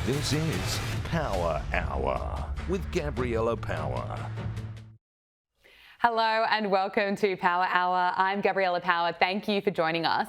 This is Power Hour with Gabriella Power. Hello and welcome to Power Hour. I'm Gabriella Power. Thank you for joining us.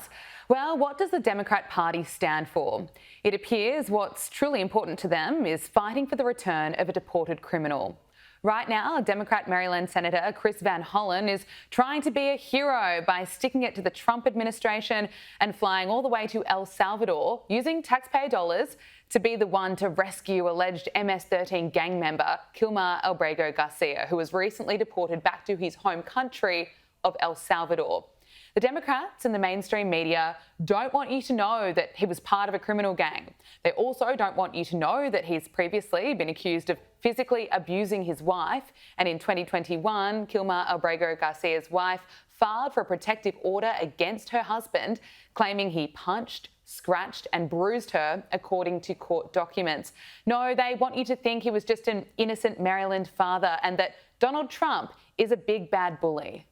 Well, what does the Democrat Party stand for? It appears what's truly important to them is fighting for the return of a deported criminal. Right now, Democrat Maryland Senator Chris Van Hollen is trying to be a hero by sticking it to the Trump administration and flying all the way to El Salvador using taxpayer dollars to be the one to rescue alleged MS-13 gang member Kilmer Albrego Garcia, who was recently deported back to his home country of El Salvador. The Democrats and the mainstream media don't want you to know that he was part of a criminal gang. They also don't want you to know that he's previously been accused of physically abusing his wife. And in 2021, Kilmer Albrego Garcia's wife filed for a protective order against her husband, claiming he punched, scratched and bruised her, according to court documents. No, they want you to think he was just an innocent Maryland father and that Donald Trump is a big bad bully.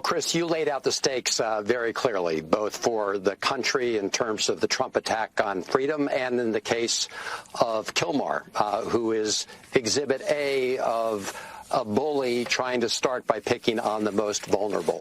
Chris, you laid out the stakes very clearly, both for the country in terms of the Trump attack on freedom and in the case of Kilmer, who is Exhibit A of a bully trying to start by picking on the most vulnerable.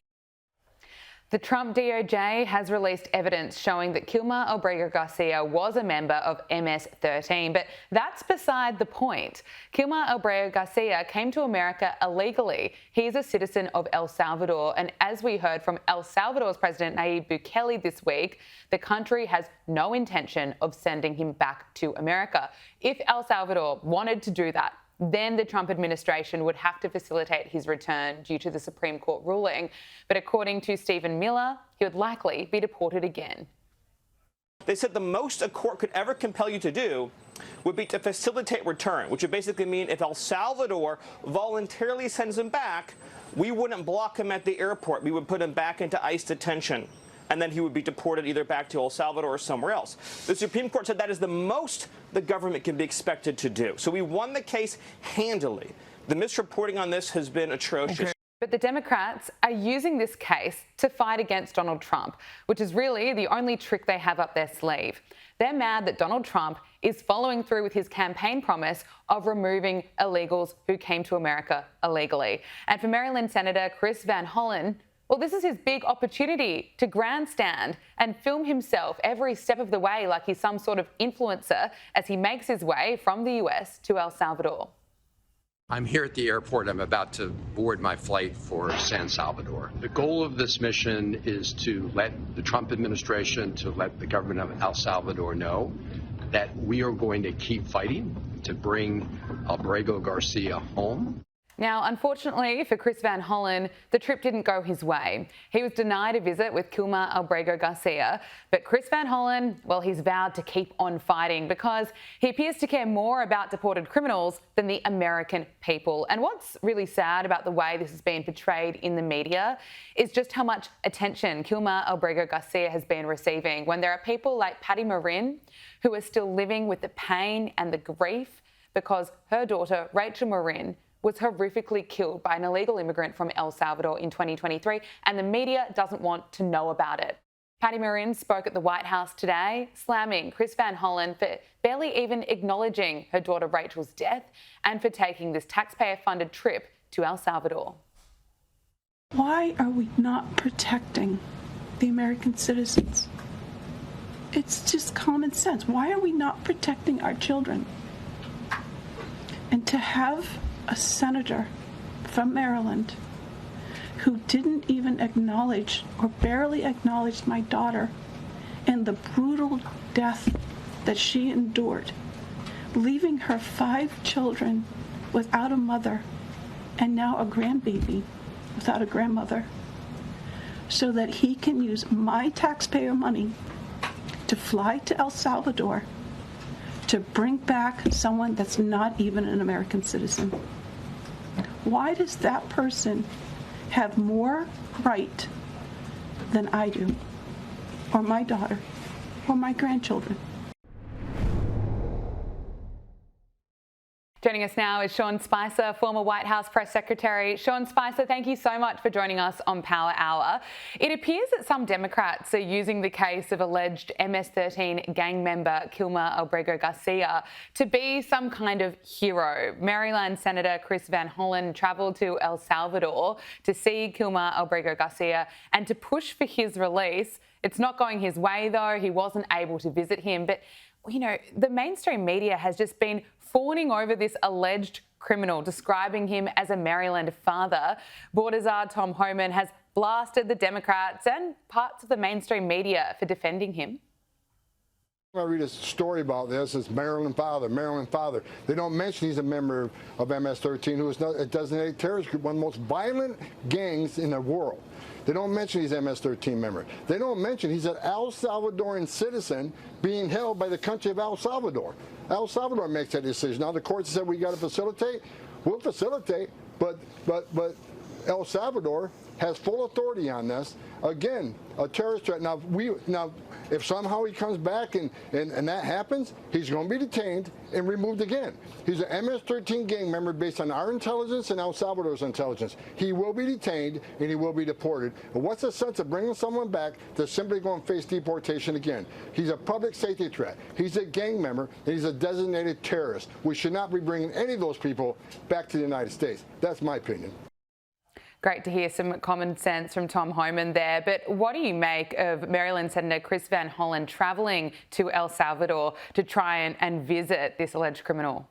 The Trump DOJ has released evidence showing that Kilmer Albrego Garcia was a member of MS-13, but that's beside the point. Kilmer Albrego Garcia came to America illegally. He is a citizen of El Salvador, and as we heard from El Salvador's President Nayib Bukele this week, the country has no intention of sending him back to America. If El Salvador wanted to do that, then the Trump administration would have to facilitate his return due to the Supreme Court ruling. But according to Stephen Miller, he would likely be deported again. They said the most a court could ever compel you to do would be to facilitate return, which would basically mean if El Salvador voluntarily sends him back, we wouldn't block him at the airport. We would put him back into ICE detention, and then he would be deported either back to El Salvador or somewhere else. The Supreme Court said that is the most the government can be expected to do. So we won the case handily. The misreporting on this has been atrocious. Okay. But the Democrats are using this case to fight against Donald Trump, which is really the only trick they have up their sleeve. They're mad that Donald Trump is following through with his campaign promise of removing illegals who came to America illegally. And for Maryland Senator Chris Van Hollen, well, this is his big opportunity to grandstand and film himself every step of the way like he's some sort of influencer as he makes his way from the US to El Salvador. I'm here at the airport. I'm about to board my flight for San Salvador. The goal of this mission is to let the Trump administration, to let the government of El Salvador know that we are going to keep fighting to bring Albrego Garcia home. Now, unfortunately for Chris Van Hollen, the trip didn't go his way. He was denied a visit with Kilmer Albrego Garcia, but Chris Van Hollen, well, he's vowed to keep on fighting because he appears to care more about deported criminals than the American people. And what's really sad about the way this has been portrayed in the media is just how much attention Kilmer Albrego Garcia has been receiving when there are people like Patty Marin who are still living with the pain and the grief because her daughter, Rachel Marin, was horrifically killed by an illegal immigrant from El Salvador in 2023, and the media doesn't want to know about it. Patty Marin spoke at the White House today, slamming Chris Van Hollen for barely even acknowledging her daughter Rachel's death and for taking this taxpayer-funded trip to El Salvador. Why are we not protecting the American citizens? It's just common sense. Why are we not protecting our children? And to have a senator from Maryland who didn't even acknowledge or barely acknowledged my daughter and the brutal death that she endured, leaving her 5 children without a mother and now a grandbaby without a grandmother, so that he can use my taxpayer money to fly to El Salvador to bring back someone that's not even an American citizen. Why does that person have more right than I do, or my daughter, or my grandchildren? Joining us now is Sean Spicer, former White House press secretary. Sean Spicer, thank you so much for joining us on Power Hour. It appears that some Democrats are using the case of alleged MS-13 gang member Kilmer Albrego Garcia to be some kind of hero. Maryland Senator Chris Van Hollen travelled to El Salvador to see Kilmer Albrego Garcia and to push for his release. It's not going his way, though. He wasn't able to visit him. But, you know, the mainstream media has just been fawning over this alleged criminal, describing him as a Maryland father. Border czar Tom Homan has blasted the Democrats and parts of the mainstream media for defending him. I read a story about this. It's Maryland father, Maryland father. They don't mention he's a member of MS-13, who is a designated terrorist group, one of the most violent gangs in the world. They don't mention he's an MS-13 member. They don't mention he's an El Salvadoran citizen being held by the country of El Salvador. El Salvador makes that decision. Now the courts said we got to facilitate. We'll facilitate, but El Salvador has full authority on this. Again, a terrorist threat. Now if somehow he comes back and that happens, he's going to be detained and removed again. He's an MS-13 gang member based on our intelligence and El Salvador's intelligence. He will be detained and he will be deported. But what's the sense of bringing someone back that's simply going to face deportation again? He's a public safety threat. He's a gang member and he's a designated terrorist. We should not be bringing any of those people back to the United States. That's my opinion. Great to hear some common sense from Tom Homan there. But what do you make of Maryland Senator Chris Van Hollen travelling to El Salvador to try and visit this alleged criminal?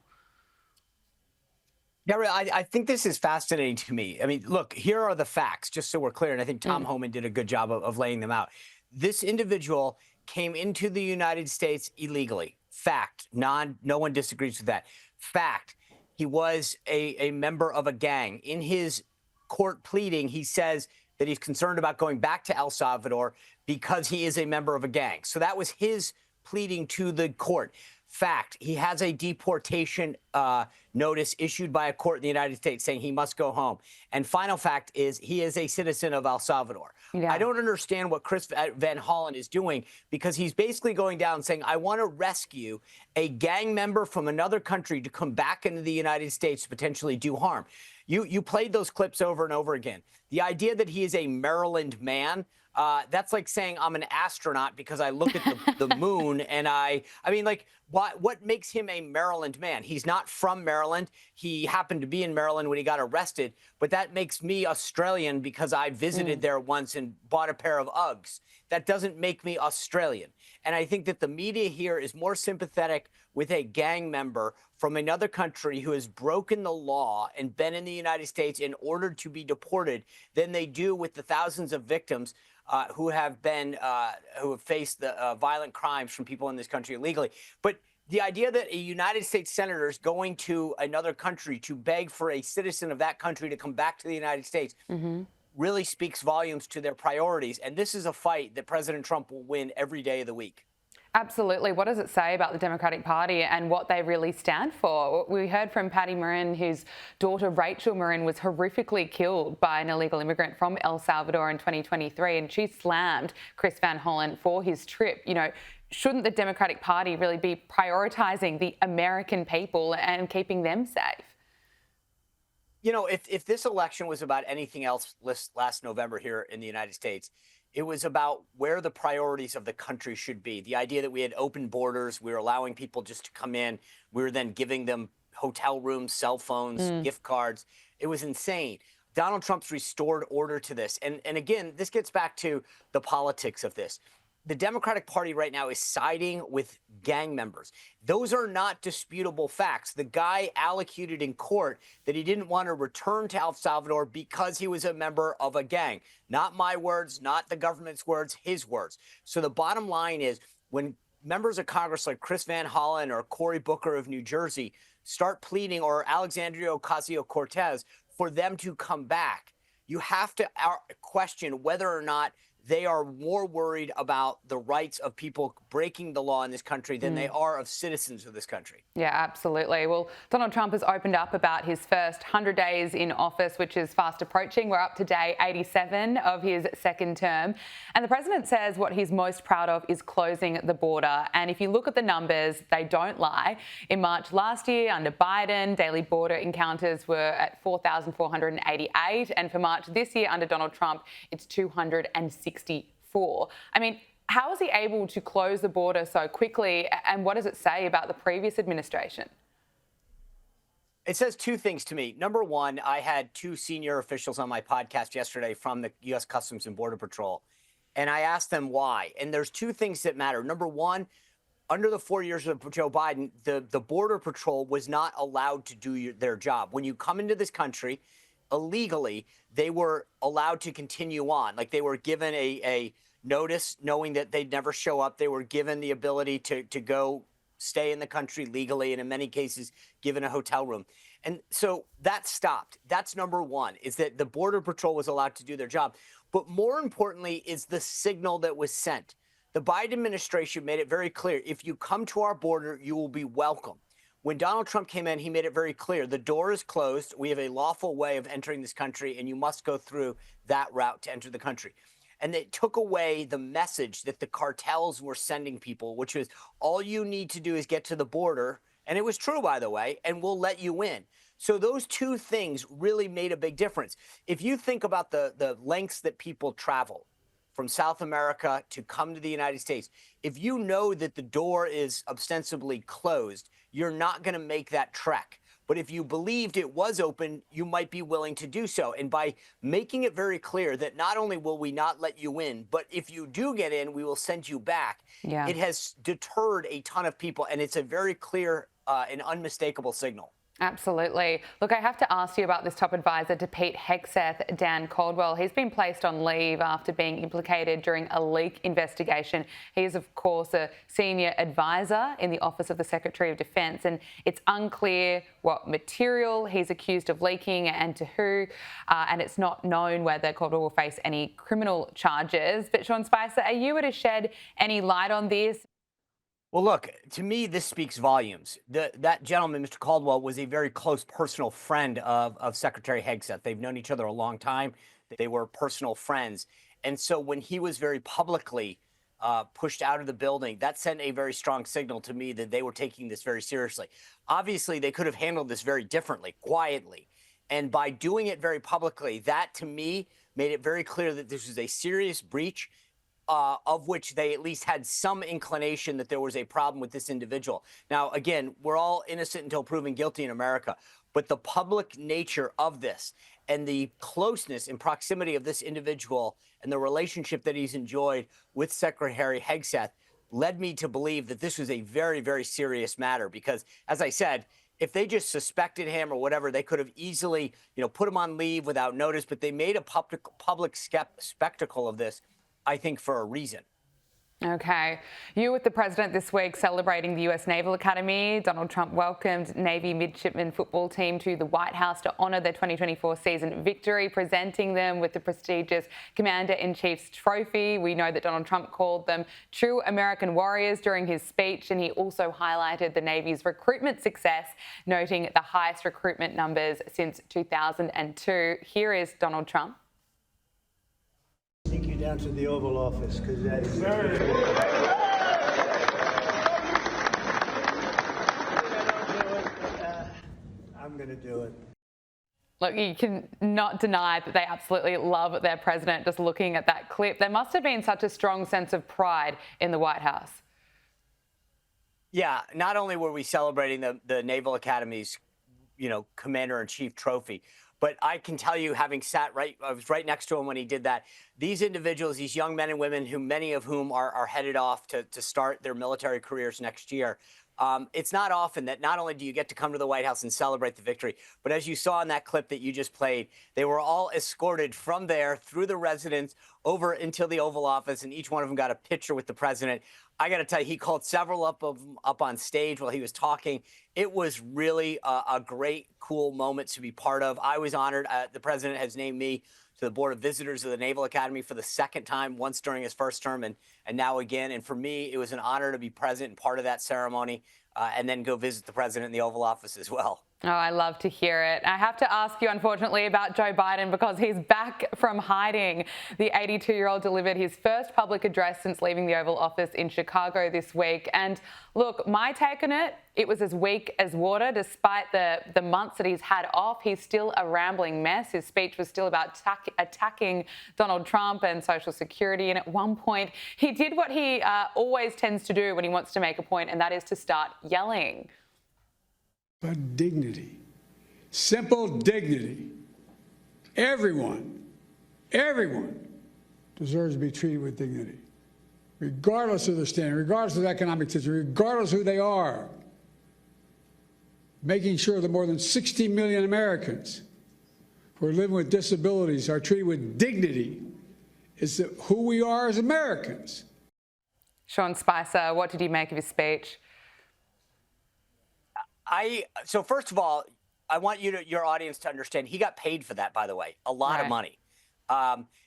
Gabrielle, I think this is fascinating to me. I mean, look, here are the facts, just so we're clear, and I think Tom Homan did a good job of laying them out. This individual came into the United States illegally. Fact. No one disagrees with that. Fact. He was a member of a gang. In his court pleading, he says that he's concerned about going back to El Salvador because he is a member of a gang. So that was his pleading to the court. Fact, he has a deportation notice issued by a court in the United States saying he must go home. And final fact is he is a citizen of El Salvador. Yeah. I don't understand what Chris Van Hollen is doing, because he's basically going down saying, I want to rescue a gang member from another country to come back into the United States to potentially do harm. You played those clips over and over again. The idea that he is a Maryland man, that's like saying I'm an astronaut because I look at the moon and I mean, like, what makes him a Maryland man? He's not from Maryland. He happened to be in Maryland when he got arrested, but that makes me Australian because I visited there once and bought a pair of Uggs. That doesn't make me Australian. And I think that the media here is more sympathetic with a gang member from another country who has broken the law and been in the United States in order to be deported than they do with the thousands of victims who have faced the violent crimes from people in this country illegally. But the idea that a United States senator is going to another country to beg for a citizen of that country to come back to the United States really speaks volumes to their priorities. And this is a fight that President Trump will win every day of the week. Absolutely. What does it say about the Democratic Party and what they really stand for? We heard from Patty Marin, whose daughter Rachel Marin was horrifically killed by an illegal immigrant from El Salvador in 2023, and she slammed Chris Van Hollen for his trip. You know, shouldn't the Democratic Party really be prioritising the American people and keeping them safe? You know, if this election was about anything else last November here in the United States, it was about where the priorities of the country should be. The idea that we had open borders, we were allowing people just to come in. We were then giving them hotel rooms, cell phones, gift cards. It was insane. Donald Trump's restored order to this. And again, this gets back to the politics of this. The Democratic Party right now is siding with gang members. Those are not disputable facts. The guy allocated in court that he didn't want to return to El Salvador because he was a member of a gang. Not my words, not the government's words, his words. So the bottom line is, when members of Congress like Chris Van Hollen or Cory Booker of New Jersey start pleading, or Alexandria Ocasio-Cortez, for them to come back, you have to question whether or not they are more worried about the rights of people breaking the law in this country than they are of citizens of this country. Yeah, absolutely. Well, Donald Trump has opened up about his first 100 days in office, which is fast approaching. We're up to day 87 of his second term. And the president says what he's most proud of is closing the border. And if you look at the numbers, they don't lie. In March last year, under Biden, daily border encounters were at 4,488. And for March this year, under Donald Trump, it's 264. I mean, how is he able to close the border so quickly, and what does it say about the previous administration? It says two things to me. Number one, I had two senior officials on my podcast yesterday from the U.S. Customs and Border Patrol, and I asked them why. And there's two things that matter. Number one, under the 4 years of Joe Biden, the Border Patrol was not allowed to do their job. When you come into this country illegally, they were allowed to continue on. Like, they were given a notice knowing that they'd never show up. They were given the ability to go stay in the country legally, and in many cases given a hotel room. And so that stopped. That's number one, is that the Border Patrol was allowed to do their job. But more importantly is the signal that was sent. The Biden administration made it very clear, if you come to our border, you will be welcome. When Donald Trump came in, he made it very clear, the door is closed. We have a lawful way of entering this country, and you must go through that route to enter the country. And they took away the message that the cartels were sending people, which was all you need to do is get to the border. And it was true, by the way, and we'll let you in. So those two things really made a big difference. If you think about the lengths that people travel from South America to come to the United States, if you know that the door is ostensibly closed, you're not going to make that trek. But if you believed it was open, you might be willing to do so. And by making it very clear that not only will we not let you in, but if you do get in, we will send you back. Yeah. It has deterred a ton of people, and it's a very clear and unmistakable signal. Absolutely. Look, I have to ask you about this top advisor to Pete Hegseth, Dan Caldwell. He's been placed on leave after being implicated during a leak investigation. He is, of course, a senior advisor in the Office of the Secretary of Defence, and it's unclear what material he's accused of leaking and to who, and it's not known whether Caldwell will face any criminal charges. But Sean Spicer, are you able to shed any light on this? Well, look, to me, this speaks volumes. That gentleman, Mr. Caldwell, was a very close personal friend of Secretary Hegseth. They've known each other a long time. They were personal friends. And so when he was very publicly pushed out of the building, that sent a very strong signal to me that they were taking this very seriously. Obviously, they could have handled this very differently, quietly. And by doing it very publicly, that, to me, made it very clear that this was a serious breach of which they at least had some inclination that there was a problem with this individual. Now, again, we're all innocent until proven guilty in America, but the public nature of this and the closeness and proximity of this individual and the relationship that he's enjoyed with Secretary Hegseth led me to believe that this was a very, very serious matter because, as I said, if they just suspected him or whatever, they could have easily, put him on leave without notice, but they made a public spectacle of this, I think, for a reason. Okay. You with the president this week celebrating the US Naval Academy. Donald Trump welcomed Navy midshipmen football team to the White House to honour their 2024 season victory, presenting them with the prestigious Commander-in-Chief's trophy. We know that Donald Trump called them true American warriors during his speech, and he also highlighted the Navy's recruitment success, noting the highest recruitment numbers since 2002. Here is Donald Trump. Take you down to the Oval Office because that is I'm going to do it. Look, you can not deny that they absolutely love their president. Just looking at that clip, there must have been such a strong sense of pride in the White House. Yeah, not only were we celebrating the Naval Academy's, Commander-in-Chief trophy, but I can tell you, having I was right next to him when he did that. These individuals, these young men and women, many of whom are headed off to start their military careers next year. It's not often that not only do you get to come to the White House and celebrate the victory, but as you saw in that clip that you just played, they were all escorted from there through the residence over into the Oval Office, and each one of them got a picture with the president. I got to tell you, he called several up on stage while he was talking. It was really a great, cool moment to be part of. I was honored. The president has named me to the Board of Visitors of the Naval Academy for the second time, once during his first term and now again. And for me, it was an honor to be present and part of that ceremony and then go visit the president in the Oval Office as well. Oh, I love to hear it. I have to ask you, unfortunately, about Joe Biden because he's back from hiding. The 82-year-old delivered his first public address since leaving the Oval Office in Chicago this week. And look, my take on it, it was as weak as water. Despite the months that he's had off, he's still a rambling mess. His speech was still about attacking Donald Trump and Social Security. And at one point, he did what he always tends to do when he wants to make a point, and that is to start yelling. But dignity, simple dignity. Everyone deserves to be treated with dignity, regardless of their standing, regardless of the economic situation, regardless of who they are. Making sure that more than 60 million Americans who are living with disabilities are treated with dignity is who we are as Americans. Sean Spicer, what did you make of his speech? So first of all, I want your audience to understand he got paid for that, by the way, a lot of money.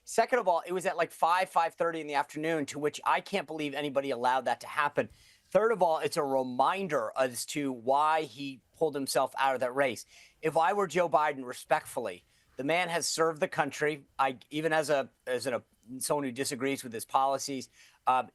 Second of all, it was at like 5:30 in the afternoon, to which I can't believe anybody allowed that to happen. Third of all, it's a reminder as to why he pulled himself out of that race. If I were Joe Biden, respectfully, the man has served the country. Even as someone who disagrees with his policies,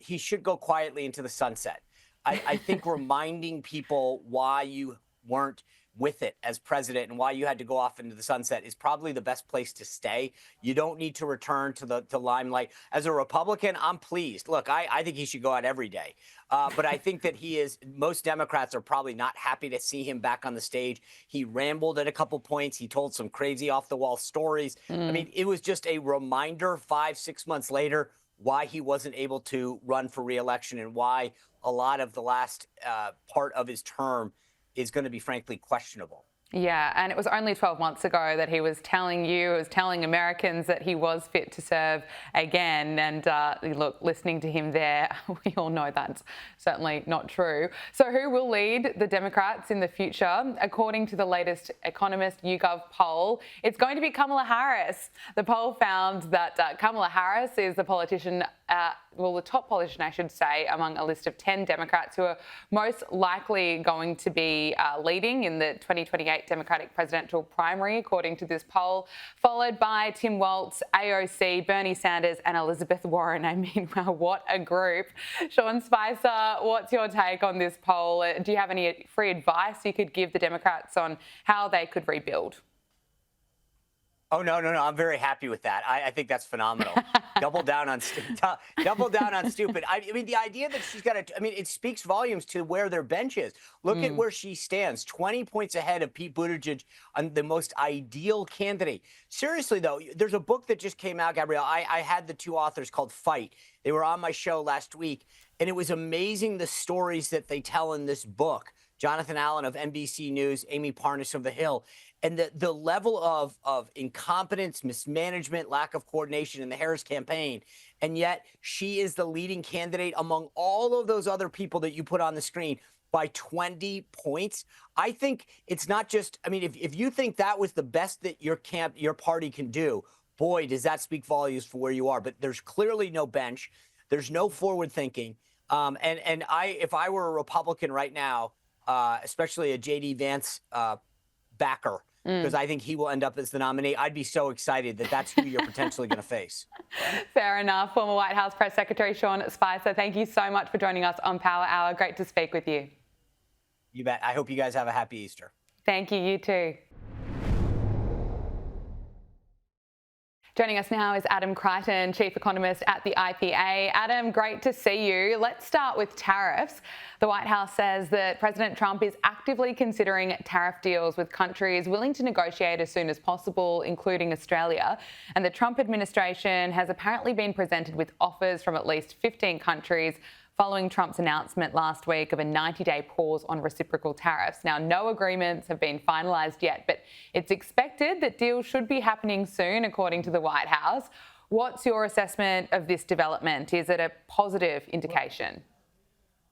he should go quietly into the sunset. I think reminding people why you weren't with it as president and why you had to go off into the sunset is probably the best place to stay. You don't need to return to the limelight. As a Republican, I'm pleased. Look, I think he should go out every day. But I think that most Democrats are probably not happy to see him back on the stage. He rambled at a couple points. He told some crazy off-the-wall stories. I mean, it was just a reminder 5-6 months later why he wasn't able to run for re-election and why a lot of the last part of his term is going to be, frankly, questionable. Yeah, and it was only 12 months ago that he was telling Americans that he was fit to serve again. And look, listening to him there, we all know that's certainly not true. So who will lead the Democrats in the future? According to the latest Economist YouGov poll, it's going to be Kamala Harris. The poll found that Kamala Harris is the politician, the top politician, I should say, among a list of 10 Democrats who are most likely going to be leading in the 2028 Democratic presidential primary, according to this poll, followed by Tim Walz, AOC, Bernie Sanders and Elizabeth Warren. I mean, wow, what a group. Sean Spicer, what's your take on this poll? Do you have any free advice you could give the Democrats on how they could rebuild? Oh, no. I'm very happy with that. I think that's phenomenal. Double down on stupid. I mean, the idea that she's got to, I mean, it speaks volumes to where their bench is. Look at where she stands, 20 points ahead of Pete Buttigieg on the most ideal candidate. Seriously, though, there's a book that just came out, Gabrielle. I had the two authors called Fight. They were on my show last week, and it was amazing the stories that they tell in this book. Jonathan Allen of NBC News, Amy Parnish of The Hill. And the level of incompetence, mismanagement, lack of coordination in the Harris campaign. And yet she is the leading candidate among all of those other people that you put on the screen by 20 points. I think it's not just, I mean, if you think that was the best that your party can do, boy, does that speak volumes for where you are. But there's clearly no bench. There's no forward thinking. If I were a Republican right now, especially a J.D. Vance backer, because I think he will end up as the nominee, I'd be so excited that that's who you're potentially going to face. Fair enough. Former White House Press Secretary Sean Spicer, thank you so much for joining us on Power Hour. Great to speak with you. You bet. I hope you guys have a happy Easter. Thank you. You too. Joining us now is Adam Crichton, Chief Economist at the IPA. Adam, great to see you. Let's start with tariffs. The White House says that President Trump is actively considering tariff deals with countries willing to negotiate as soon as possible, including Australia. And the Trump administration has apparently been presented with offers from at least 15 countries following Trump's announcement last week of a 90-day pause on reciprocal tariffs. Now, no agreements have been finalised yet, but it's expected that deals should be happening soon, according to the White House. What's your assessment of this development? Is it a positive indication?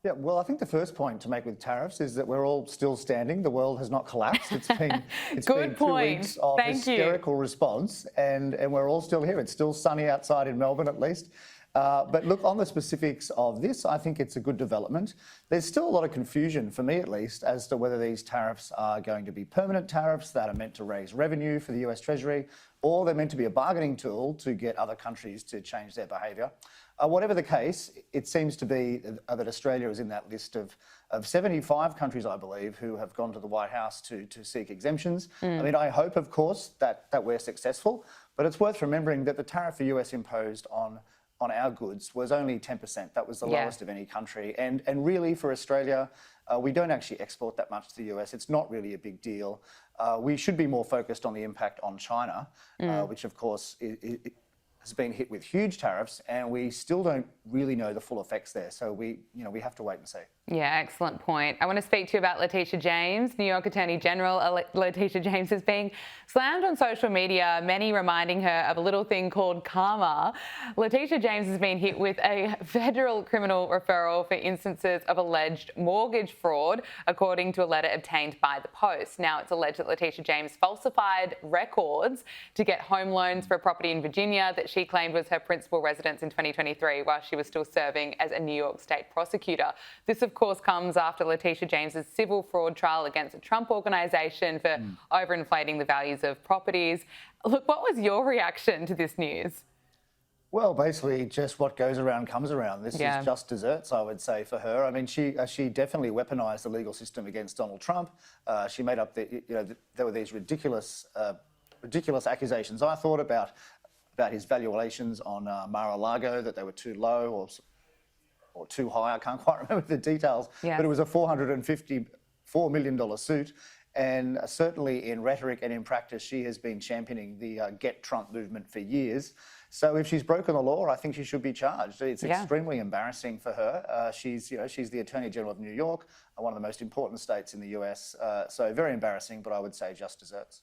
Yeah, well, I think the first point to make with tariffs is that we're all still standing. The world has not collapsed. It's been Good 2 point. weeks of Thank hysterical response, and we're all still here. It's still sunny outside in Melbourne, at least. But look, on the specifics of this, I think it's a good development. There's still a lot of confusion, for me at least, as to whether these tariffs are going to be permanent tariffs that are meant to raise revenue for the US Treasury, or they're meant to be a bargaining tool to get other countries to change their behaviour. Whatever the case, it seems to be that Australia is in that list of 75 countries, I believe, who have gone to the White House to seek exemptions. I mean, I hope, of course, that we're successful, but it's worth remembering that the tariff the US imposed on our goods was only 10%. That was the lowest of any country. And really, for Australia, we don't actually export that much to the US. It's not really a big deal. We should be more focused on the impact on China, which, of course, has been hit with huge tariffs, and we still don't really know the full effects there. So we have to wait and see. Yeah, excellent point. I want to speak to you about Letitia James. New York Attorney General Letitia James is being slammed on social media, many reminding her of a little thing called karma. Letitia James has been hit with a federal criminal referral for instances of alleged mortgage fraud, according to a letter obtained by the Post. Now, it's alleged that Letitia James falsified records to get home loans for a property in Virginia that she claimed was her principal residence in 2023 while she was still serving as a New York state prosecutor. This, of course, comes after Letitia James's civil fraud trial against a Trump organisation for overinflating the values of properties. Look, what was your reaction to this news? Well, basically, just what goes around comes around. This is just desserts, I would say, for her. I mean, she definitely weaponised the legal system against Donald Trump. She made up there were these ridiculous accusations, I thought, about his valuations on Mar-a-Lago, that they were too low or too high. I can't quite remember the details, but it was a $454 million suit. And certainly in rhetoric and in practice, she has been championing the Get Trump movement for years. So if she's broken the law, I think she should be charged. It's extremely embarrassing for her. She's the Attorney General of New York, one of the most important states in the US. So very embarrassing, but I would say just desserts.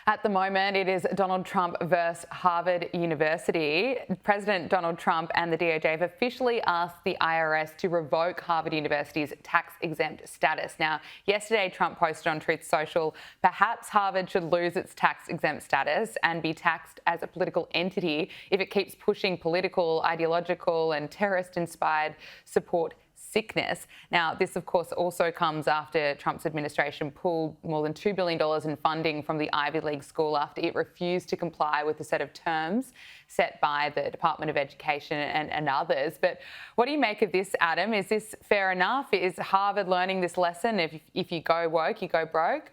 At the moment, it is Donald Trump versus Harvard University. President Donald Trump and the DOJ have officially asked the IRS to revoke Harvard University's tax-exempt status. Now, yesterday, Trump posted on Truth Social, perhaps Harvard should lose its tax-exempt status and be taxed as a political entity if it keeps pushing political, ideological and terrorist-inspired support sickness. Now, this, of course, also comes after Trump's administration pulled more than $2 billion in funding from the Ivy League school after it refused to comply with a set of terms set by the Department of Education and others. But what do you make of this, Adam? Is this fair enough? Is Harvard learning this lesson? If you go woke, you go broke?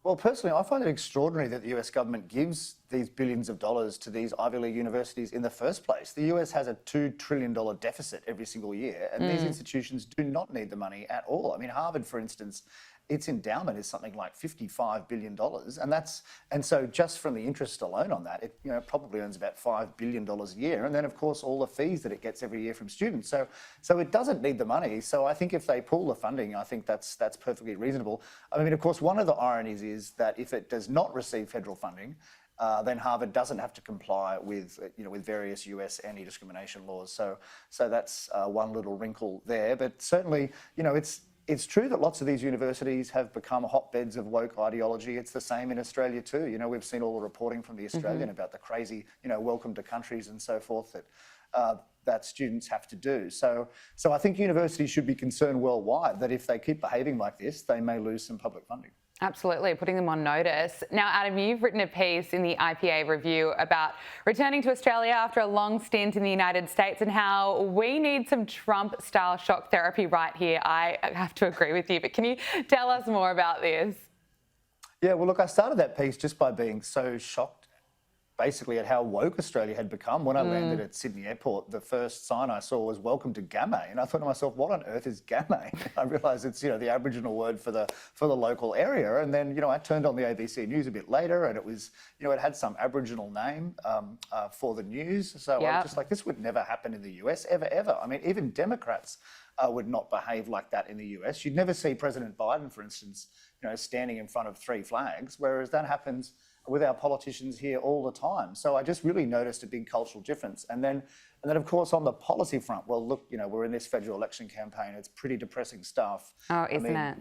Well, personally, I find it extraordinary that the US government gives these billions of dollars to these Ivy League universities in the first place. The US has a $2 trillion deficit every single year, and these institutions do not need the money at all. I mean, Harvard, for instance, its endowment is something like $55 billion, and so just from the interest alone on that, it probably earns about $5 billion a year, and then of course all the fees that it gets every year from students. So it doesn't need the money. So I think if they pull the funding, I think that's perfectly reasonable. I mean, of course, one of the ironies is that if it does not receive federal funding, then Harvard doesn't have to comply with with various US anti-discrimination laws. So that's one little wrinkle there. But certainly, it's true that lots of these universities have become hotbeds of woke ideology. It's the same in Australia too. We've seen all the reporting from the Australian about the crazy, welcome to countries and so forth that students have to do. So I think universities should be concerned worldwide that if they keep behaving like this, they may lose some public funding. Absolutely, putting them on notice. Now, Adam, you've written a piece in the IPA Review about returning to Australia after a long stint in the United States and how we need some Trump-style shock therapy right here. I have to agree with you, but can you tell us more about this? Yeah, well, look, I started that piece just by being so shocked basically at how woke Australia had become. When I landed at Sydney Airport, the first sign I saw was "Welcome to Gamay," and I thought to myself, "What on earth is Gamay?" I realised it's the Aboriginal word for the local area, and then I turned on the ABC News a bit later, and it was it had some Aboriginal name for the news. So I was just like, this would never happen in the US ever. I mean, even Democrats would not behave like that in the US. You'd never see President Biden, for instance, standing in front of 3 flags, whereas that happens with our politicians here all the time. So I just really noticed a big cultural difference. And then of course, on the policy front, well, look, we're in this federal election campaign. It's pretty depressing stuff. Oh, isn't it?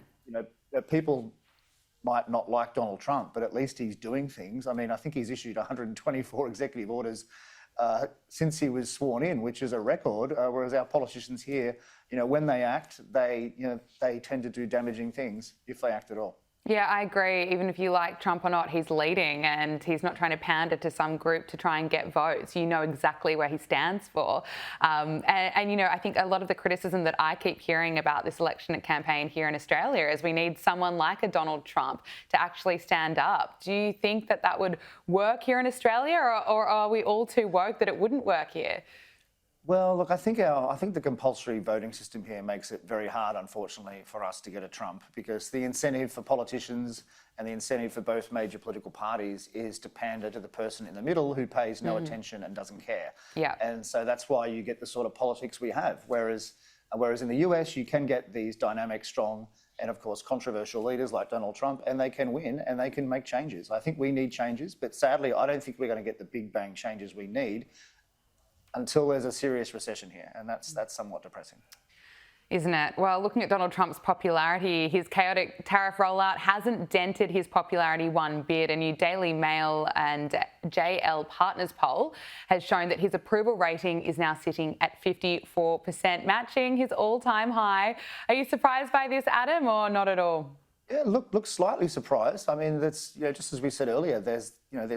People might not like Donald Trump, but at least he's doing things. I mean, I think he's issued 124 executive orders since he was sworn in, which is a record, whereas our politicians here, when they act, they tend to do damaging things if they act at all. Yeah, I agree. Even if you like Trump or not, he's leading and he's not trying to pander to some group to try and get votes. You know exactly where he stands for. I think a lot of the criticism that I keep hearing about this election campaign here in Australia is we need someone like a Donald Trump to actually stand up. Do you think that would work here in Australia, or are we all too woke that it wouldn't work here? Well, look, I think the compulsory voting system here makes it very hard, unfortunately, for us to get a Trump, because the incentive for politicians and the incentive for both major political parties is to pander to the person in the middle who pays no attention and doesn't care. Yeah. And so that's why you get the sort of politics we have. Whereas in the US, you can get these dynamic, strong, and of course controversial leaders like Donald Trump, and they can win and they can make changes. I think we need changes, but sadly, I don't think we're going to get the big bang changes we need until there's a serious recession here, and that's somewhat depressing. Isn't it? Well, looking at Donald Trump's popularity, his chaotic tariff rollout hasn't dented his popularity one bit. A new Daily Mail and JL Partners poll has shown that his approval rating is now sitting at 54%, matching his all-time high. Are you surprised by this, Adam, or not at all? Yeah, look, slightly surprised. I mean, that's just as we said earlier. There's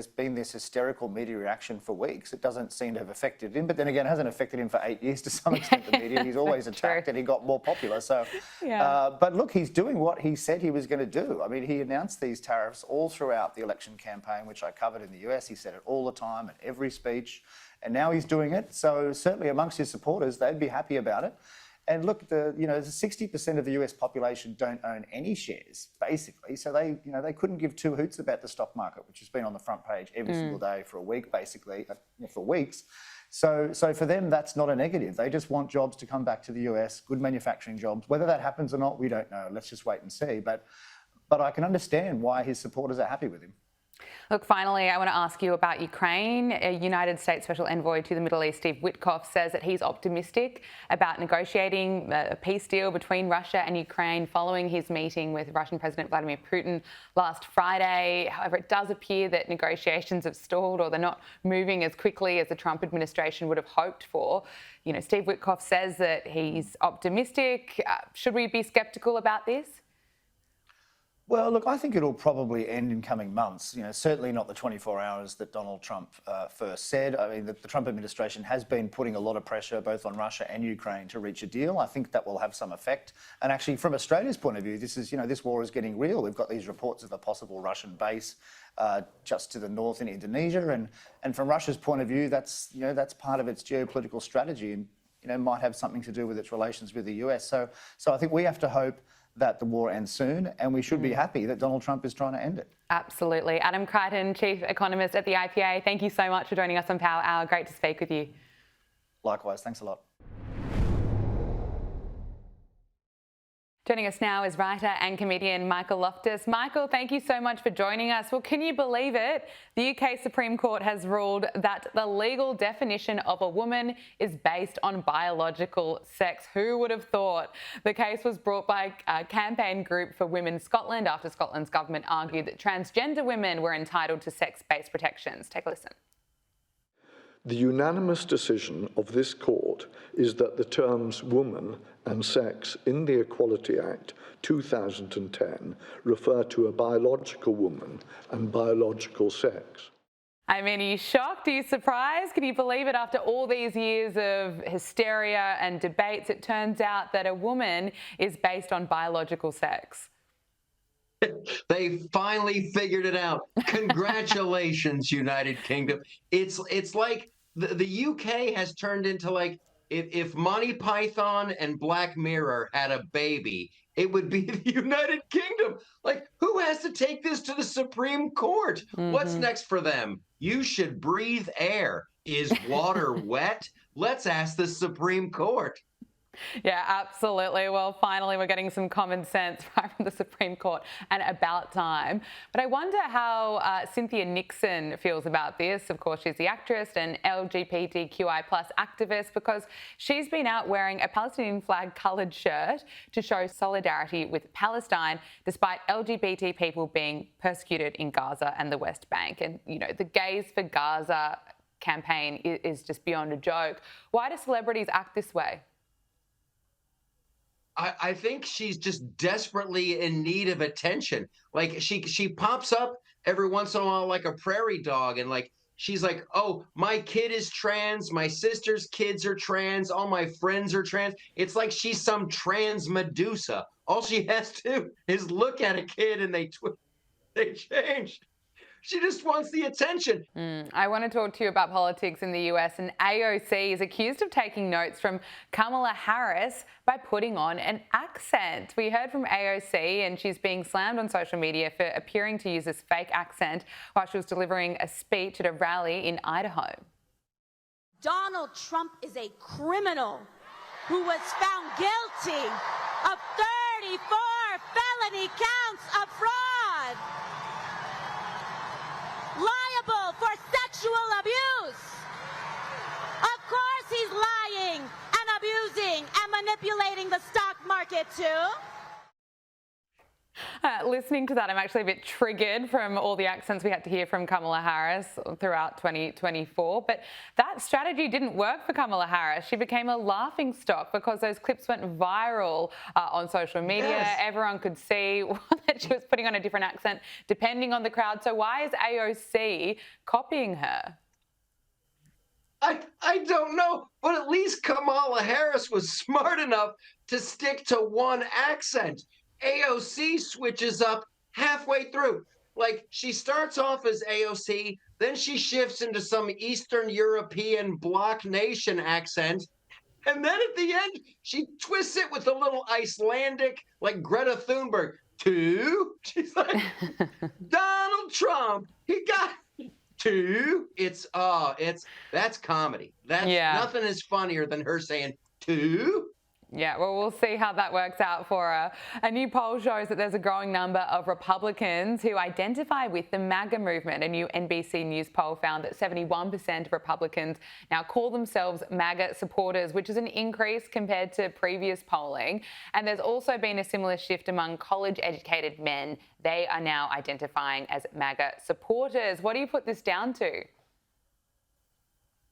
been this hysterical media reaction for weeks. It doesn't seem to have affected him, but then again, it hasn't affected him for 8 years to some extent. The media, he's always attacked, and he got more popular. So, but look, he's doing what he said he was going to do. I mean, he announced these tariffs all throughout the election campaign, which I covered in the US. He said it all the time at every speech, and now he's doing it. So certainly amongst his supporters, they'd be happy about it. And look, 60% of the US population don't own any shares, basically. So they couldn't give two hoots about the stock market, which has been on the front page every single day for a week, basically, for weeks. So for them, that's not a negative. They just want jobs to come back to the US, good manufacturing jobs. Whether that happens or not, we don't know. Let's just wait and see. But I can understand why his supporters are happy with him. Look, finally, I want to ask you about Ukraine. A United States Special Envoy to the Middle East, Steve Witkoff, says that he's optimistic about negotiating a peace deal between Russia and Ukraine following his meeting with Russian President Vladimir Putin last Friday. However, it does appear that negotiations have stalled, or they're not moving as quickly as the Trump administration would have hoped for. Steve Witkoff says that he's optimistic. Should we be sceptical about this? Well, look, I think it'll probably end in coming months. Certainly not the 24 hours that Donald Trump first said. I mean, the Trump administration has been putting a lot of pressure both on Russia and Ukraine to reach a deal. I think that will have some effect. And actually, from Australia's point of view, this war is getting real. We've got these reports of a possible Russian base just to the north in Indonesia, and from Russia's point of view, that's part of its geopolitical strategy, and might have something to do with its relations with the US. So I think we have to hope that the war ends soon, and we should be happy that Donald Trump is trying to end it. Absolutely. Adam Crichton, Chief Economist at the IPA, thank you so much for joining us on Power Hour. Great to speak with you. Likewise. Thanks a lot. Joining us now is writer and comedian Michael Loftus. Michael, thank you so much for joining us. Well, can you believe it? The UK Supreme Court has ruled that the legal definition of a woman is based on biological sex. Who would have thought? The case was brought by a campaign group for Women Scotland after Scotland's government argued that transgender women were entitled to sex-based protections. Take a listen. The unanimous decision of this court is that the terms woman and sex in the Equality Act 2010 refer to a biological woman and biological sex. I mean, are you shocked? Are you surprised? Can you believe it? After all these years of hysteria and debates, it turns out that a woman is based on biological sex. They finally figured it out. Congratulations, United Kingdom. It's like the UK has turned into like if Monty Python and Black Mirror had a baby, it would be the United Kingdom. Like, who has to take this to the Supreme Court? What's next for them? You should breathe air. Is water wet? Let's ask the Supreme Court. Yeah, absolutely. Well, finally, we're getting some common sense right from the Supreme Court, and about time. But I wonder how Cynthia Nixon feels about this. Of course, she's the actress and LGBTQI+ activist, because she's been out wearing a Palestinian flag-coloured shirt to show solidarity with Palestine, despite LGBT people being persecuted in Gaza and the West Bank. And, you know, the Gays for Gaza campaign is just beyond a joke. Why do celebrities act this way? I think she's just desperately in need of attention. Like she pops up every once in a while like a prairie dog, and like she's like, "Oh, my kid is trans, my sister's kids are trans, all my friends are trans." It's like she's some trans Medusa. All she has to do is look at a kid and they change. She just wants the attention. I want to talk to you about politics in the US, and AOC is accused of taking notes from Kamala Harris by putting on an accent. We heard from AOC, and she's being slammed on social media for appearing to use this fake accent while she was delivering a speech at a rally in Idaho. Donald Trump is a criminal who was found guilty of 34 felony counts of fraud, liable for sexual abuse. Of course he's lying and abusing and manipulating the stock market too. Listening to that, I'm actually a bit triggered from all the accents we had to hear from Kamala Harris throughout 2024. But that strategy didn't work for Kamala Harris. She became a laughingstock because those clips went viral on social media. Yes. Everyone could see that she was putting on a different accent depending on the crowd. So why is AOC copying her? I don't know, but at least Kamala Harris was smart enough to stick to one accent. AOC switches up halfway through. Like, she starts off as AOC, then she shifts into some Eastern European bloc nation accent, and then at the end, she twists it with a little Icelandic, like Greta Thunberg. She's like, Donald Trump, he got that's comedy. Nothing is funnier than her saying two. Yeah, well, we'll see how that works out for her. A new poll shows that there's a growing number of Republicans who identify with the MAGA movement. A new NBC News poll found that 71% of Republicans now call themselves MAGA supporters, which is an increase compared to previous polling. And there's also been a similar shift among college-educated men. They are now identifying as MAGA supporters. What do you put this down to?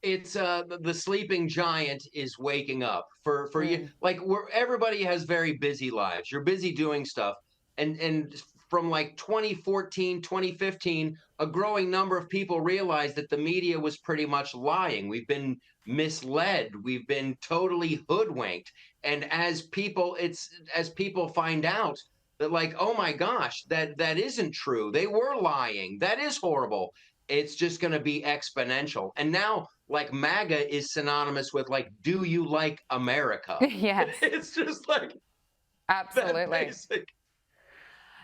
It's the sleeping giant is waking up for you. Like, everybody has very busy lives. You're busy doing stuff, and from like 2014, 2015, a growing number of people realized that the media was pretty much lying. We've been misled. We've been totally hoodwinked. And as people find out that, like, oh my gosh, that isn't true. They were lying. That is horrible. It's just going to be exponential. And now, like, MAGA is synonymous with, like, do you like America? Yes. It's just like, absolutely. That basic.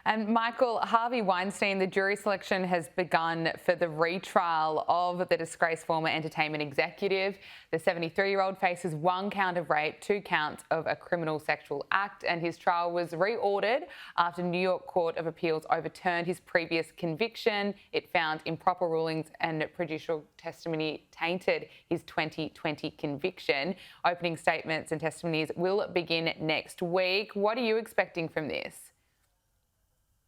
And Michael, Harvey Weinstein, the jury selection has begun for the retrial of the disgraced former entertainment executive. The 73-year-old faces 1 count of rape, 2 counts of a criminal sexual act, and his trial was reordered after New York Court of Appeals overturned his previous conviction. It found improper rulings and prejudicial testimony tainted his 2020 conviction. Opening statements and testimonies will begin next week. What are you expecting from this?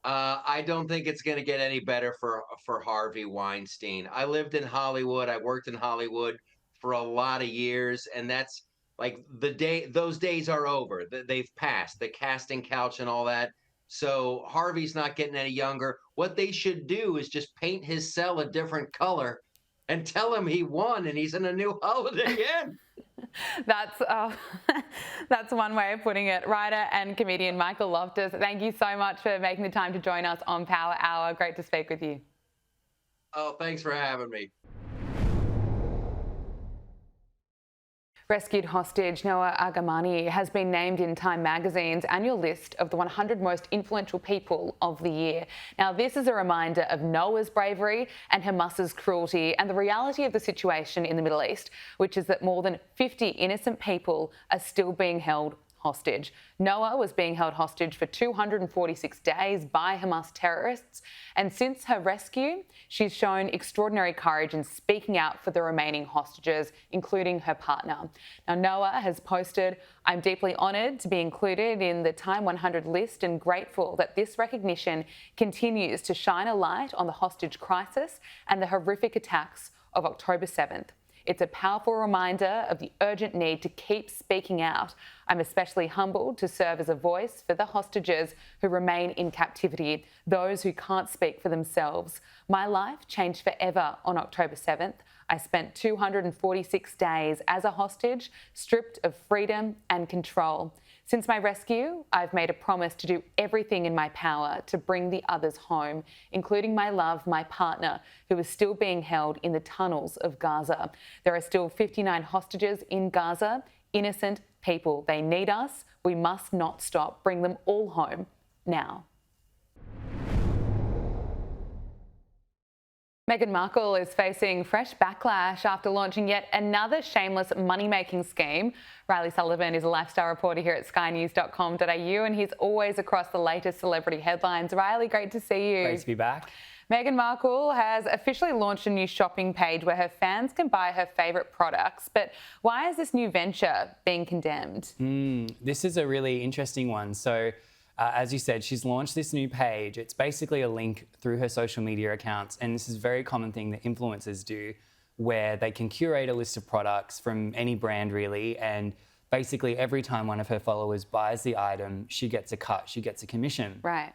I don't think it's going to get any better for Harvey Weinstein. I lived in Hollywood. I worked in Hollywood for a lot of years, and that's like those days are over. They've passed, the casting couch and all that. So Harvey's not getting any younger. What they should do is just paint his cell a different color and tell him he won and he's in a new Holiday Inn. That's one way of putting it. Writer and comedian Michael Loftus, thank you so much for making the time to join us on Power Hour. Great to speak with you. Oh, thanks for having me. Rescued hostage Noah Agamani has been named in Time magazine's annual list of the 100 most influential people of the year. Now, this is a reminder of Noah's bravery and Hamas's cruelty and the reality of the situation in the Middle East, which is that more than 50 innocent people are still being held hostage. Noah was being held hostage for 246 days by Hamas terrorists, and since her rescue, she's shown extraordinary courage in speaking out for the remaining hostages, including her partner. Now, Noah has posted, "I'm deeply honoured to be included in the Time 100 list and grateful that this recognition continues to shine a light on the hostage crisis and the horrific attacks of October 7th. It's a powerful reminder of the urgent need to keep speaking out. I'm especially humbled to serve as a voice for the hostages who remain in captivity, those who can't speak for themselves. My life changed forever on October 7th. I spent 246 days as a hostage, stripped of freedom and control. Since my rescue, I've made a promise to do everything in my power to bring the others home, including my love, my partner, who is still being held in the tunnels of Gaza. There are still 59 hostages in Gaza, innocent people. They need us. We must not stop. Bring them all home now." Meghan Markle is facing fresh backlash after launching yet another shameless money-making scheme. Riley Sullivan is a lifestyle reporter here at skynews.com.au and he's always across the latest celebrity headlines. Riley, great to see you. Great to be back. Meghan Markle has officially launched a new shopping page where her fans can buy her favourite products. But why is this new venture being condemned? This is a really interesting one. So, as you said, she's launched this new page. It's basically a link through her social media accounts. And this is a very common thing that influencers do, where they can curate a list of products from any brand, really. And basically, every time one of her followers buys the item, she gets a cut, she gets a commission. Right.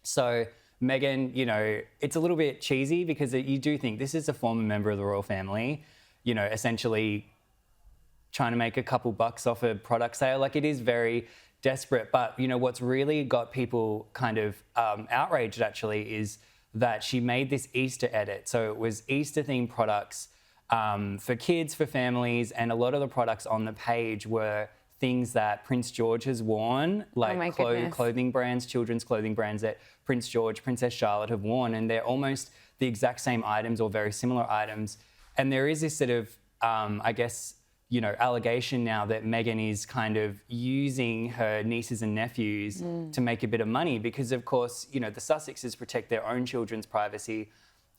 So, Meghan, you know, it's a little bit cheesy because you do think this is a former member of the royal family, you know, essentially trying to make a couple bucks off a product sale. Like, it is very desperate. But, you know, what's really got people kind of outraged, actually, is that she made this Easter edit. So it was Easter-themed products for kids, for families, and a lot of the products on the page were things that Prince George has worn, like clothing brands, children's clothing brands that Prince George, Princess Charlotte have worn, and they're almost the exact same items or very similar items. And there is this sort of, I guess, you know, allegation now that Meghan is kind of using her nieces and nephews to make a bit of money because, of course, you know, the Sussexes protect their own children's privacy.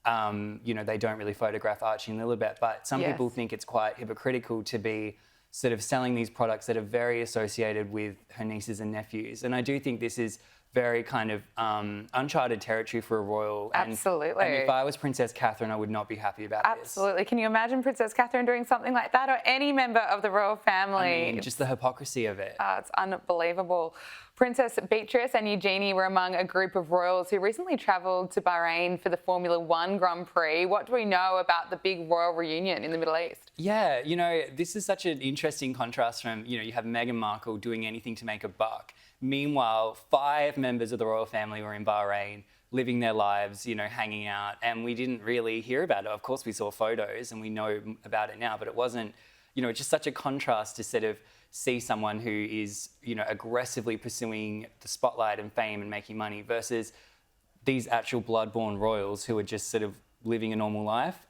You know, they don't really photograph Archie and Lilibet, but some people think it's quite hypocritical to be sort of selling these products that are very associated with her nieces and nephews. And I do think this is very kind of uncharted territory for a royal. Absolutely. And if I was Princess Catherine, I would not be happy about this. Absolutely. Can you imagine Princess Catherine doing something like that, or any member of the royal family? I mean, just the hypocrisy of it. It's unbelievable. Princess Beatrice and Eugenie were among a group of royals who recently travelled to Bahrain for the Formula One Grand Prix. What do we know about the big royal reunion in the Middle East? Yeah, you know, this is such an interesting contrast from, you know, you have Meghan Markle doing anything to make a buck. Meanwhile, 5 members of the royal family were in Bahrain, living their lives, you know, hanging out, and we didn't really hear about it. Of course, we saw photos and we know about it now, but it wasn't, you know, it's just such a contrast to sort of see someone who is, you know, aggressively pursuing the spotlight and fame and making money versus these actual blood-born royals who are just sort of living a normal life.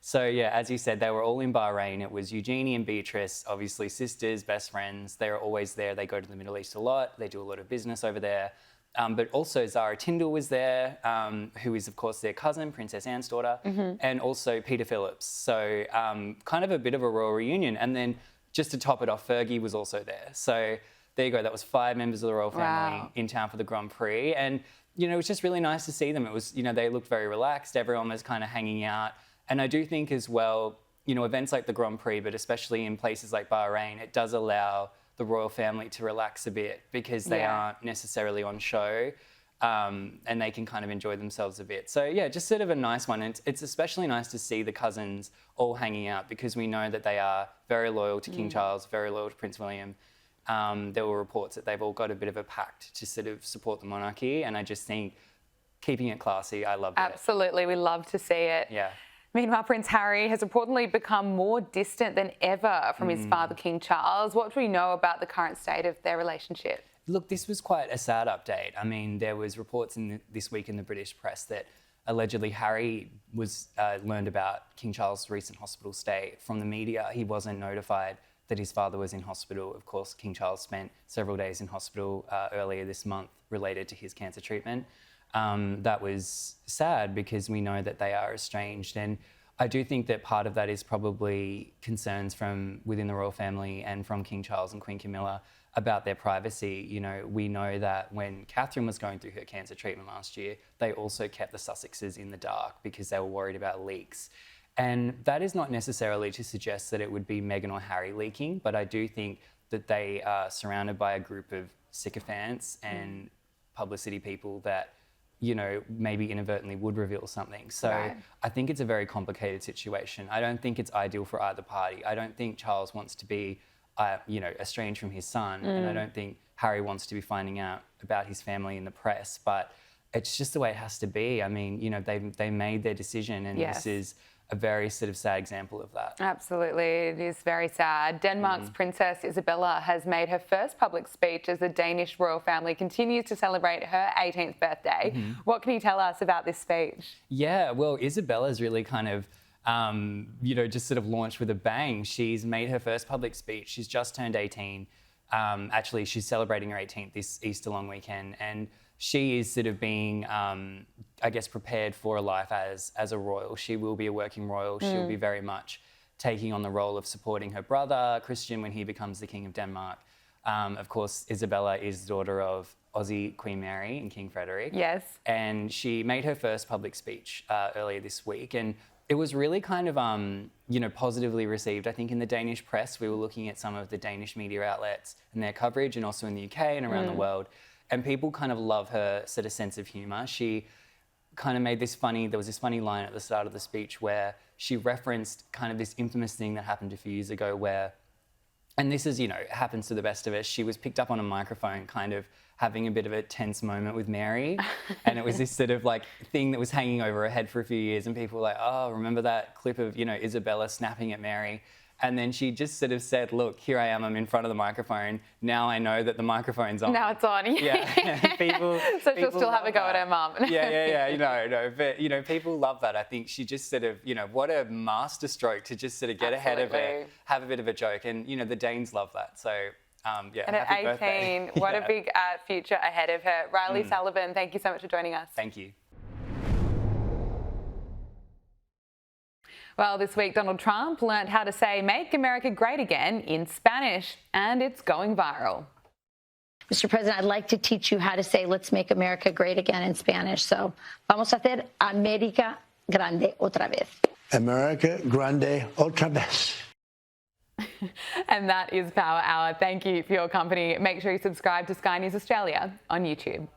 So yeah, as you said, they were all in Bahrain. It was Eugenie and Beatrice, obviously sisters, best friends. They're always there. They go to the Middle East a lot. They do a lot of business over there. But also Zara Tindall was there, who is of course their cousin, Princess Anne's daughter, and also Peter Phillips. So kind of a bit of a royal reunion. And then just to top it off, Fergie was also there. So there you go. That was 5 members of the royal family in town for the Grand Prix. And, you know, it was just really nice to see them. It was, you know, they looked very relaxed. Everyone was kind of hanging out. And I do think as well, you know, events like the Grand Prix, but especially in places like Bahrain, it does allow the royal family to relax a bit because they aren't necessarily on show, and they can kind of enjoy themselves a bit. So yeah, just sort of a nice one. And it's especially nice to see the cousins all hanging out because we know that they are very loyal to King Charles, very loyal to Prince William. There were reports that they've all got a bit of a pact to sort of support the monarchy, and I just think keeping it classy, I love it. Absolutely, we love to see it. Yeah. Meanwhile, Prince Harry has reportedly become more distant than ever from his father, King Charles. What do we know about the current state of their relationship? Look, this was quite a sad update. I mean, there was reports this week in the British press that allegedly Harry was learned about King Charles' recent hospital stay from the media. He wasn't notified that his father was in hospital. Of course, King Charles spent several days in hospital earlier this month related to his cancer treatment. That was sad because we know that they are estranged, and I do think that part of that is probably concerns from within the royal family and from King Charles and Queen Camilla about their privacy. You know, we know that when Catherine was going through her cancer treatment last year, they also kept the Sussexes in the dark because they were worried about leaks. And that is not necessarily to suggest that it would be Meghan or Harry leaking, but I do think that they are surrounded by a group of sycophants and publicity people that, you know, maybe inadvertently would reveal something. So I think it's a very complicated situation. I don't think it's ideal for either party. I don't think Charles wants to be, you know, estranged from his son, and I don't think Harry wants to be finding out about his family in the press, but it's just the way it has to be. I mean, you know, they made their decision, and this is a very sort of sad example of that. Absolutely, it is very sad. Denmark's Princess Isabella has made her first public speech as the Danish royal family continues to celebrate her 18th birthday. What can you tell us about this speech? Yeah, well, Isabella's really kind of, you know, just sort of launched with a bang. She's made her first public speech. She's just turned 18. Actually, she's celebrating her 18th this Easter long weekend, and she is sort of being, I guess, prepared for a life as a royal. She will be a working royal. She'll be very much taking on the role of supporting her brother, Christian, when he becomes the King of Denmark. Of course, Isabella is the daughter of Aussie Queen Mary and King Frederick. Yes. And she made her first public speech earlier this week. And it was really kind of, you know, positively received. I think in the Danish press, we were looking at some of the Danish media outlets and their coverage, and also in the UK and around the world. And people kind of love her sort of sense of humour. She kind of made this funny, there was this funny line at the start of the speech where she referenced kind of this infamous thing that happened a few years ago where, and this is, you know, happens to the best of us, she was picked up on a microphone kind of having a bit of a tense moment with Mary. And it was this sort of like thing that was hanging over her head for a few years, and people were like, oh, remember that clip of, you know, Isabella snapping at Mary? And then she just sort of said, look, here I am, I'm in front of the microphone. Now I know that the microphone's on. Now it's on. Yeah. So she'll still have a go at her mum. Yeah. No. But, you know, people love that. I think she just sort of, you know, what a masterstroke to just sort of get ahead of it, have a bit of a joke. And, you know, the Danes love that. So, yeah. And at 18, birthday. what a big future ahead of her. Riley Sullivan, thank you so much for joining us. Thank you. Well, this week, Donald Trump learnt how to say "Make America Great Again" in Spanish, and it's going viral. Mr. President, I'd like to teach you how to say "Let's make America great again" in Spanish. So, vamos a hacer América grande otra vez. America grande otra vez. And that is Power Hour. Thank you for your company. Make sure you subscribe to Sky News Australia on YouTube.